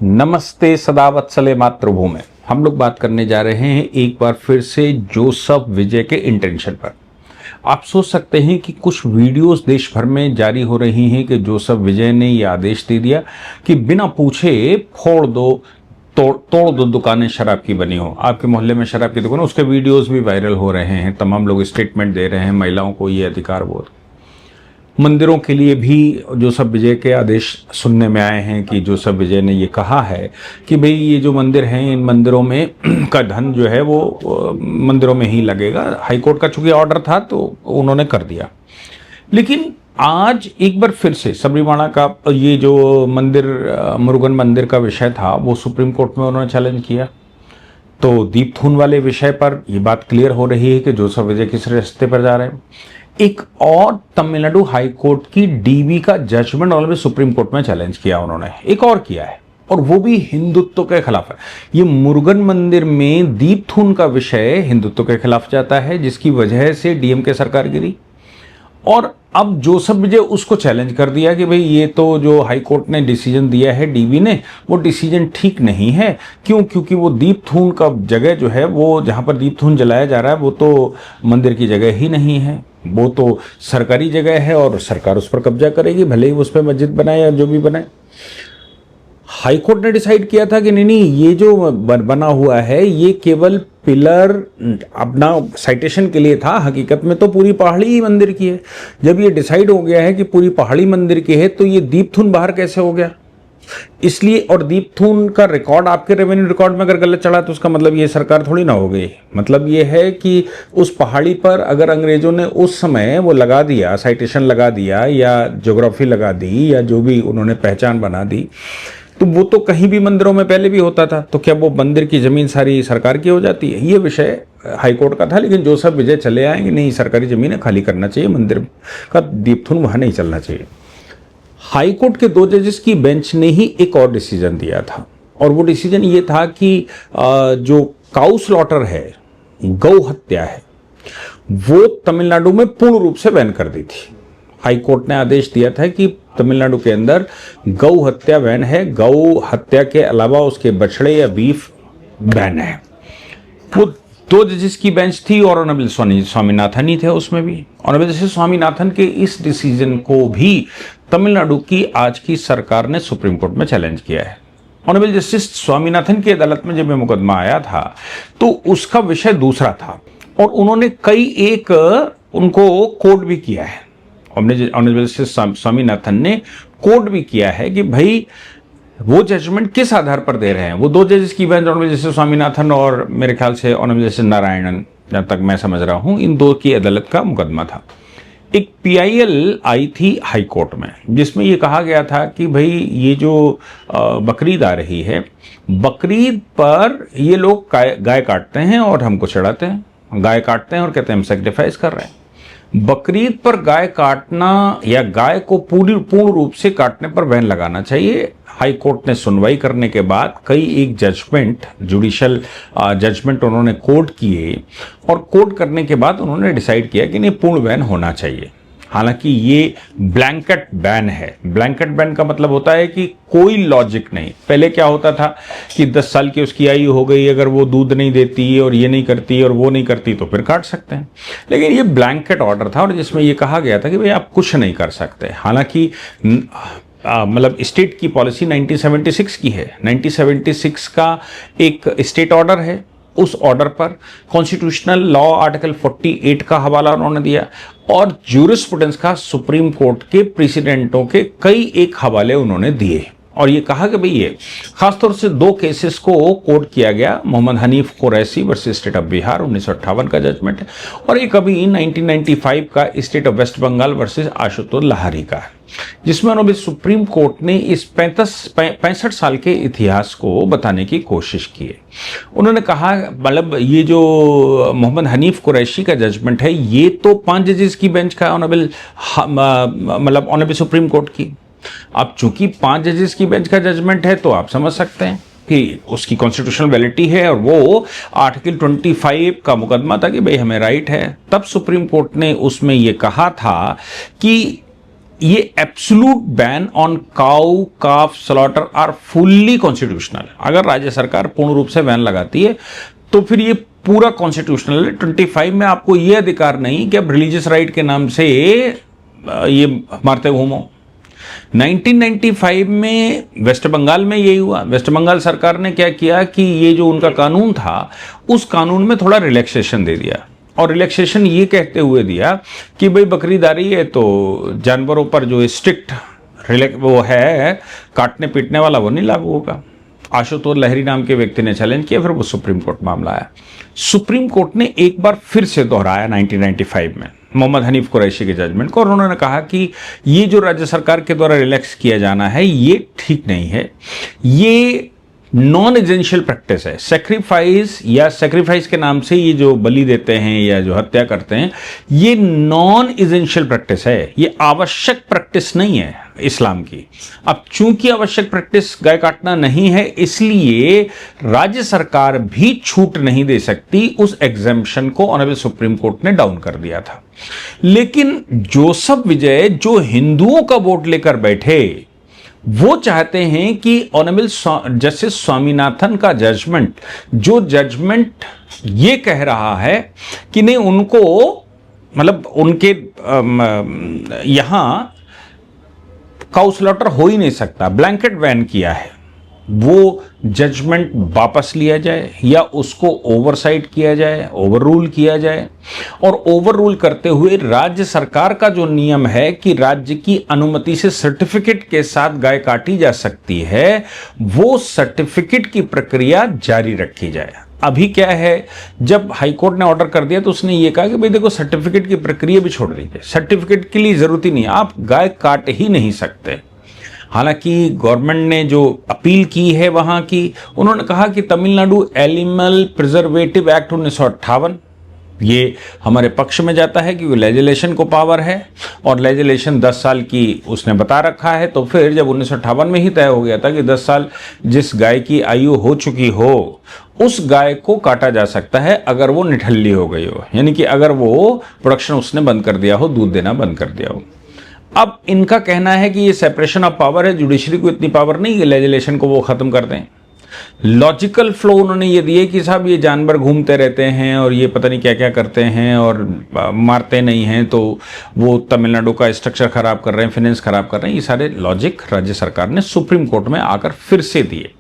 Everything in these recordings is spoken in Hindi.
नमस्ते सदावत्सले मातृभूमि। हम लोग बात करने जा रहे हैं एक बार फिर से जोसफ विजय के इंटेंशन पर। आप सोच सकते हैं कि कुछ वीडियोस देश भर में जारी हो रही हैं कि जोसफ विजय ने यह आदेश दे दिया कि बिना पूछे फोड़ दो, तोड़ दो दुकानें शराब की बनी हो। आपके मोहल्ले में शराब की दुकान, उसके वीडियोस भी वायरल हो रहे हैं। तमाम लोग स्टेटमेंट दे रहे हैं, महिलाओं को ये अधिकार बोध। मंदिरों के लिए भी जोसफ विजय के आदेश सुनने में आए हैं कि जोसफ विजय ने ये कहा है कि भाई ये जो मंदिर हैं, इन मंदिरों में का धन जो है वो मंदिरों में ही लगेगा। हाईकोर्ट का चूंकि ऑर्डर था तो उन्होंने कर दिया। लेकिन आज एक बार फिर से सबरीमाला का ये जो मंदिर, मुरुगन मंदिर का विषय था, वो सुप्रीम कोर्ट में उन्होंने चैलेंज किया। तो दीपथून वाले विषय पर यह बात क्लियर हो रही है कि जोसफ विजय किस रास्ते पर जा रहे हैं। एक और तमिलनाडु हाई कोर्ट की डीवी का जजमेंट ऑलरेडी सुप्रीम कोर्ट में चैलेंज किया उन्होंने, एक और किया है, और वो भी हिंदुत्व के खिलाफ है। ये मुरुगन मंदिर में दीपथून का विषय हिंदुत्व के खिलाफ जाता है, जिसकी वजह से डीएमके सरकार गिरी। और अब जोसफ विजय उसको चैलेंज कर दिया कि भाई ये तो जो हाई कोर्ट ने डिसीजन दिया है डीवी ने, वो डिसीजन ठीक नहीं है। क्यों? क्योंकि वो दीपथून का जगह जो है, वो जहाँ पर दीपथून जलाया जा रहा है, वो तो मंदिर की जगह ही नहीं है, वो तो सरकारी जगह है और सरकार उस पर कब्जा करेगी, भले ही उस पर मस्जिद बनाए या जो भी बनाए। हाई कोर्ट ने डिसाइड किया था कि नहीं, ये जो बना हुआ है ये केवल पिलर अपना साइटेशन के लिए था, हकीकत में तो पूरी पहाड़ी ही मंदिर की है। जब ये डिसाइड हो गया है कि पूरी पहाड़ी मंदिर की है, तो ये दीपथून बाहर कैसे हो गया? इसलिए, और दीपथून का रिकॉर्ड आपके रेवेन्यू रिकॉर्ड में अगर गलत चढ़ा तो उसका मतलब ये सरकार थोड़ी ना हो गई। मतलब ये है कि उस पहाड़ी पर अगर अंग्रेजों ने उस समय वो लगा दिया, साइटेशन लगा दिया या ज्योग्राफी लगा दी या जो भी उन्होंने पहचान बना दी, तो वो तो कहीं भी मंदिरों में पहले भी होता था, तो क्या वो मंदिर की जमीन सारी सरकार की हो जाती है? ये विषय हाईकोर्ट का था। लेकिन जोसफ विजय चले आए कि नहीं, सरकारी जमीन है, खाली करना चाहिए, मंदिर का दीपथून वहां नहीं चलना चाहिए। हाईकोर्ट के 2 जजेस की बेंच ने ही एक और डिसीजन दिया था, और वो डिसीजन ये था कि जो काउ स्लॉटर है, गौ हत्या है, वो तमिलनाडु में पूर्ण रूप से बैन कर दी थी। हाई कोर्ट ने आदेश दिया था कि तमिलनाडु के अंदर गौ हत्या बैन है, गौ हत्या के अलावा उसके बछड़े या बीफ बैन है। वो 2 जजेस की बेंच थी और ऑनरेबल स्वामीनाथन ही थे उसमें भी। ऑनरेबल जस्टिस स्वामीनाथन के इस डिसीजन को भी तमिलनाडु की आज की सरकार ने सुप्रीम कोर्ट में चैलेंज किया है। ऑनरेबल जस्टिस स्वामीनाथन की अदालत में जब यह मुकदमा आया था तो उसका विषय दूसरा था, और उन्होंने कई एक उनको कोड भी किया है। ऑनरेबल जस्टिस स्वामीनाथन ने कोड भी किया है कि भाई वो जजमेंट किस आधार पर दे रहे हैं। वो 2 जजेस की बेंच, ऑनरेबल जस्टिस स्वामीनाथन और मेरे ख्याल से ऑनरेबल जस्टिस नारायणन, जब तक मैं समझ रहा हूं, इन 2 की अदालत का मुकदमा था। एक PIL आई थी हाई कोर्ट में, जिसमें ये कहा गया था कि भाई ये जो बकरीद आ रही है, बकरीद पर ये लोग गाय काटते हैं और हमको चढ़ाते हैं, गाय काटते हैं और कहते हैं हम सेक्रीफाइस कर रहे हैं। बकरीद पर गाय काटना या गाय को पूर्ण रूप से काटने पर बैन लगाना चाहिए। हाई कोर्ट ने सुनवाई करने के बाद कई एक जजमेंट, जुडिशियल जजमेंट उन्होंने कोर्ट किए, और कोर्ट करने के बाद उन्होंने डिसाइड किया कि नहीं, पूर्ण बैन होना चाहिए। हालांकि ये ब्लैंकेट बैन है। ब्लैंकेट बैन का मतलब होता है कि कोई लॉजिक नहीं। पहले क्या होता था कि 10 साल की उसकी आयु हो गई, अगर वो दूध नहीं देती और ये नहीं करती और वो नहीं करती तो फिर काट सकते हैं। लेकिन ये ब्लैंकेट ऑर्डर था, और जिसमें ये कहा गया था कि भाई आप कुछ नहीं कर सकते। हालांकि मतलब स्टेट की पॉलिसी 1976 की है। 1976 का एक स्टेट ऑर्डर है, उस ऑर्डर पर कॉन्स्टिट्यूशनल लॉ आर्टिकल 48 का हवाला उन्होंने दिया, और ज्यूरिस्प्रूडेंस का सुप्रीम कोर्ट के प्रेसिडेंटों के कई एक हवाले उन्होंने दिए, और ये कहा कि भाई ये खासतौर से 2 केसेस को कोर्ट किया गया। Mohammad Hanif Qureshi versus state of Bihar 1958 का जजमेंट है, और एक अभी 1995 का state of West Bengal versus Ashutosh Lahiri का है, जिसमें उन्होंने सुप्रीम कोर्ट ने इस 65 साल के इतिहास को बताने की कोशिश की है। उन्होंने कहा, मतलब ये जो मोहम्मद हनीफ कुरैशी का जजमेंट है, ये तो 5 जजेस की बेंच का ऑनरेबल सुप्रीम कोर्ट की। अब चूंकि 5 जजेस की बेंच का जजमेंट है, तो आप समझ सकते हैं कि उसकी कॉन्स्टिट्यूशनल वैलिडिटी है, और वो आर्टिकल 25 का मुकदमा था कि भाई हमें राइट है। तब सुप्रीम कोर्ट ने उसमें ये कहा था कि ये absolute ban on cow calf slaughter are fully constitutional. अगर राज्य सरकार पूर्ण रूप से बैन लगाती है तो फिर ये पूरा कॉन्स्टिट्यूशनल है। 25 में आपको ये अधिकार नहीं कि आप रिलीजियस राइट के नाम से ये मारते घूमो। 1995 में वेस्ट बंगाल में यही हुआ। वेस्ट बंगाल सरकार ने क्या किया कि ये जो उनका कानून था उस कानून में थोड़ा रिलैक्सेशन दे दिया, और रिलैक्सेशन ये कहते हुए दिया कि भाई बकरीदारी है तो जानवरों पर जो स्ट्रिक्ट वो है काटने पीटने वाला वो नहीं लागू होगा। आशुतोष लहरी नाम के व्यक्ति ने चैलेंज किया, फिर वो सुप्रीम कोर्ट मामला आया। सुप्रीम कोर्ट ने एक बार फिर से दोहराया 1995 में मोहम्मद हनीफ कुरैशी के जजमेंट को, और उन्होंने कहा कि ये जो राज्य सरकार के द्वारा रिलैक्स किया जाना है ये ठीक नहीं है, ये नॉन एजेंशियल प्रैक्टिस है। सेक्रीफाइस या सेक्रीफाइस के नाम से ये जो बलि देते हैं या जो हत्या करते हैं ये नॉन एजेंशियल प्रैक्टिस है, ये आवश्यक प्रैक्टिस नहीं है इस्लाम की। अब चूंकि आवश्यक प्रैक्टिस गाय काटना नहीं है, इसलिए राज्य सरकार भी छूट नहीं दे सकती। उस एग्जेम्पशन को ऑनरेबल सुप्रीम कोर्ट ने डाउन कर दिया था। लेकिन जोसेफ विजय जो हिंदुओं का वोट लेकर बैठे, वो चाहते हैं कि ऑनरेबल जस्टिस स्वामीनाथन का जजमेंट, जो जजमेंट ये कह रहा है कि नहीं उनको मतलब उनके यहां काउ स्लॉटर हो ही नहीं सकता, ब्लैंकेट बैन किया है, वो जजमेंट वापस लिया जाए या उसको ओवरसाइट किया जाए, ओवररूल किया जाए। और ओवररूल करते हुए राज्य सरकार का जो नियम है कि राज्य की अनुमति से सर्टिफिकेट के साथ गाय काटी जा सकती है, वो सर्टिफिकेट की प्रक्रिया जारी रखी जाए। अभी क्या है, जब हाईकोर्ट ने ऑर्डर कर दिया तो उसने ये कहा कि भाई देखो सर्टिफिकेट की प्रक्रिया भी छोड़ दीजिए, सर्टिफिकेट के लिए जरूरत ही नहीं, आप गाय काट ही नहीं सकते। हालांकि गवर्नमेंट ने जो अपील की है वहां की, उन्होंने कहा कि तमिलनाडु एनिमल प्रिजर्वेटिव एक्ट 1958 ये हमारे पक्ष में जाता है क्योंकि लेजिस्लेशन को पावर है और लेजिस्लेशन 10 साल की उसने बता रखा है। तो फिर जब 1958 में ही तय हो गया था कि 10 साल जिस गाय की आयु हो चुकी हो उस गाय को काटा जा सकता है अगर वो निठल्ली हो गई हो, यानी कि अगर वो प्रोडक्शन उसने बंद कर दिया हो, दूध देना बंद कर दिया हो। अब इनका कहना है कि ये सेपरेशन ऑफ पावर है, जुडिशरी को इतनी पावर नहीं कि लेजिस्लेशन को वो खत्म कर दें। लॉजिकल फ्लो उन्होंने ये दिए कि साहब ये जानवर घूमते रहते हैं और ये पता नहीं क्या क्या करते हैं और मारते नहीं हैं, तो वो तमिलनाडु का स्ट्रक्चर खराब कर रहे हैं, फाइनेंस खराब कर रहे हैं। ये सारे लॉजिक राज्य सरकार ने सुप्रीम कोर्ट में आकर फिर से दिए।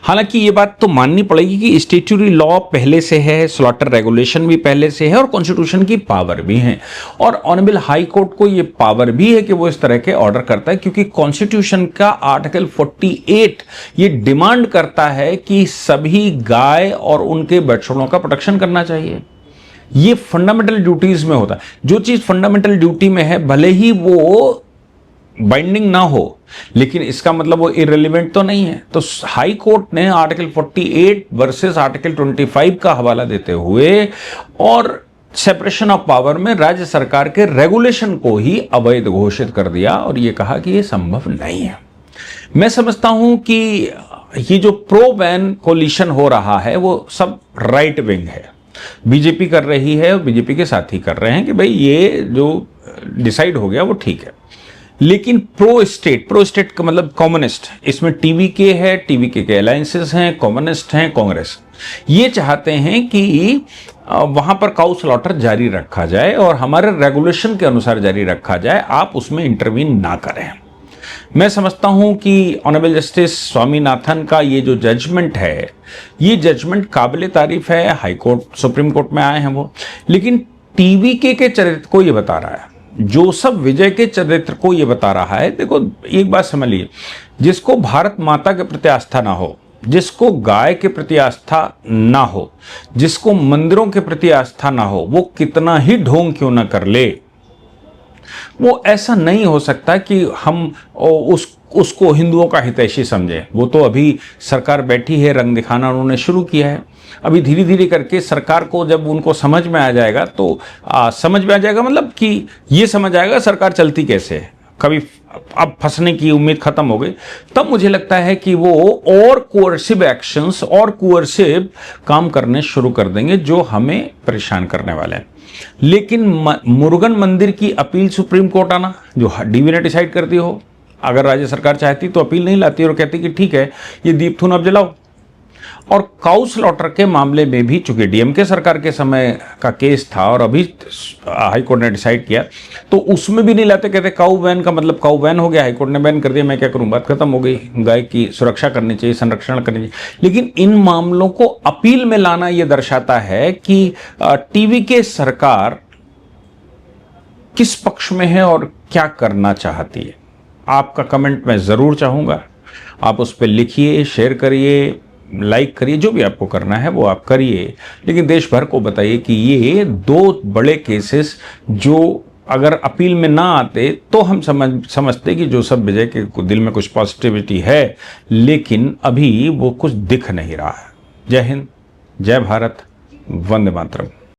हालांकि ये बात तो माननी पड़ेगी कि स्टैट्यूटरी लॉ पहले से है, स्लॉटर रेगुलेशन भी पहले से है और कॉन्स्टिट्यूशन की पावर भी है, और ऑनरेबल हाई कोर्ट को ये पावर भी है कि वो इस तरह के ऑर्डर करता है, क्योंकि कॉन्स्टिट्यूशन का आर्टिकल 48 ये डिमांड करता है कि सभी गाय और उनके बछड़ों का प्रोटेक्शन करना चाहिए। ये फंडामेंटल ड्यूटीज में होता है। जो चीज फंडामेंटल ड्यूटी में है भले ही वो बाइंडिंग ना हो, लेकिन इसका मतलब वो इररिलेवेंट तो नहीं है। तो हाई कोर्ट ने आर्टिकल 48 वर्सेस आर्टिकल 25 का हवाला देते हुए और सेपरेशन ऑफ पावर में राज्य सरकार के रेगुलेशन को ही अवैध घोषित कर दिया और ये कहा कि ये संभव नहीं है। मैं समझता हूं कि ये जो प्रो बैन कोलिशन हो रहा है वो सब राइट विंग है, बीजेपी कर रही है और बीजेपी के साथ ही कर रहे हैं कि भाई ये जो डिसाइड हो गया वो ठीक है। लेकिन प्रो स्टेट का मतलब कम्युनिस्ट, इसमें टीवीके है, टीवीके के अलायंसेस हैं, कम्युनिस्ट हैं, कांग्रेस, ये चाहते हैं कि वहां पर काउ स्लॉटर जारी रखा जाए और हमारे रेगुलेशन के अनुसार जारी रखा जाए, आप उसमें इंटरवीन ना करें। मैं समझता हूं कि ऑनरेबल जस्टिस स्वामीनाथन का ये जो जजमेंट है, ये जजमेंट काबिल तारीफ है। हाई कोर्ट सुप्रीम कोर्ट में आए हैं वो, लेकिन टीवीके के चरित्र को ये बता रहा है, जोसेफ विजय के चरित्र को यह बता रहा है। देखो एक बात समझ लीजिए, जिसको भारत माता के प्रति आस्था ना हो, जिसको गाय के प्रति आस्था ना हो, जिसको मंदिरों के प्रति आस्था ना हो, वो कितना ही ढोंग क्यों ना कर ले, वो ऐसा नहीं हो सकता कि हम उसको हिंदुओं का हितैषी समझें। वो तो अभी सरकार बैठी है, रंग दिखाना उन्होंने शुरू किया है। अभी धीरे धीरे करके सरकार को जब उनको समझ में आ जाएगा तो समझ में आ जाएगा, मतलब कि ये समझ आएगा सरकार चलती कैसे है, कभी अब फंसने की उम्मीद खत्म हो गई, तब मुझे लगता है कि वो और कोअर्सिव एक्शंस और कोअर्सिव काम करने शुरू कर देंगे जो हमें परेशान करने वाले हैं। लेकिन मुरुगन मंदिर की अपील सुप्रीम कोर्ट आना, जो डीवी ने डिसाइड करती हो, अगर राज्य सरकार चाहती तो अपील नहीं लाती और कहती कि ठीक है ये दीपथून अब जलाओ। और काउ स्लॉटर के मामले में भी चूंकि डीएमके सरकार के समय का केस था और अभी हाई कोर्ट ने डिसाइड किया, तो उसमें भी नहीं लाते, कहते काउ बैन का मतलब काउ बैन हो गया, हाई कोर्ट ने बैन कर दिया, मैं क्या करूं, बात खत्म हो गई। गाय की सुरक्षा करनी चाहिए, संरक्षण करनी चाहिए। लेकिन इन मामलों को अपील में लाना यह दर्शाता है कि टीवी के सरकार किस पक्ष में है और क्या करना चाहती है। आपका कमेंट मैं जरूर चाहूंगा, आप उस पर लिखिए, शेयर करिए, लाइक करिए, जो भी आपको करना है वो आप करिए। लेकिन देश भर को बताइए कि ये दो बड़े केसेस जो अगर अपील में ना आते तो हम समझते कि जोसेफ विजय के दिल में कुछ पॉजिटिविटी है, लेकिन अभी वो कुछ दिख नहीं रहा है। जय हिंद, जय भारत, वंदे मातरम।